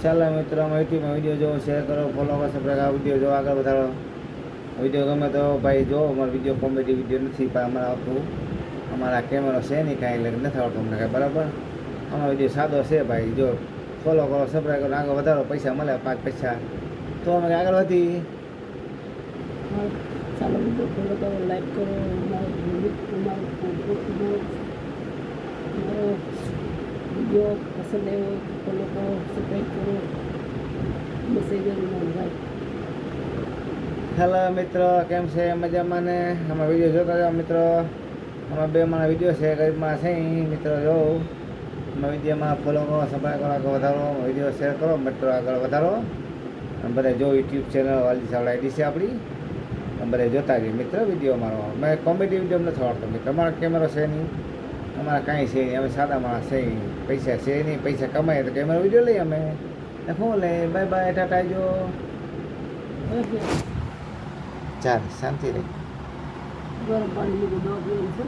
ચાલો મિત્રો, માહિતીમાં વિડીયો જોવો, શેર કરો, ફોલો કરો, સબસ્ક્રાઈબ કરો, વિડીયો જો આગળ વધારો. વિડીયો ગમે તો ભાઈ જો, અમારો વિડીયો કોમેડી વિડીયો નથી, પણ અમારે આવતું અમારા કેમેરો છે નહીં કાંઈ, એટલે નથી આવડતું અમને કાંઈ, બરાબર. અમારો વિડીયો સાદો છે ભાઈ, જો ફોલો કરો, સબસ્ક્રાઈબ કરો, આગળ વધારો, પૈસા મળે 5 પૈસા તો અમે આગળ વધી. ચાલો વિડીયો ફોલો કરો, લાઈક કરો, મારો વિડીયો પસંદ આવ્યો ફોલો કરો, સબસ્ક્રાઈબ કરો, મેસેજ ભાઈ. હેલો મિત્રો, કેમ છે? મજામાં ને? અમારા વિડીયો જોતા જાઓ મિત્રો. અમારા 2 મારા વિડીયો છે, ગરીબમાં છે મિત્રો. જો અમારા વિડીયોમાં ફોલો કરો, સબસ્ક્રાઈબ કરો, આગળ વધારો, વિડીયો શેર કરો મિત્રો, આગળ વધારો. અને બધા જો યુટ્યુબ ચેનલ વાલી સાવડા આઈડી છે આપણી, બધા જોતા જઈએ મિત્ર વિડીયો અમારો. મેં કોમેડી વિડીયો નથી આવડતો મિત્ર, અમારા કેમેરો છે નહીં, અમારા કાંઈ છે નહીં, અમે સાદા માણસ છે, પૈસા છે નહીં, પૈસા કમાઈએ તો કેમેરો વિડીયો લઈએ અમે. શું લે, બાય બાય, ટાટા જો. ચાલ શાંતિ રહી. ગરમ પાણી લીધું 10 દિવસ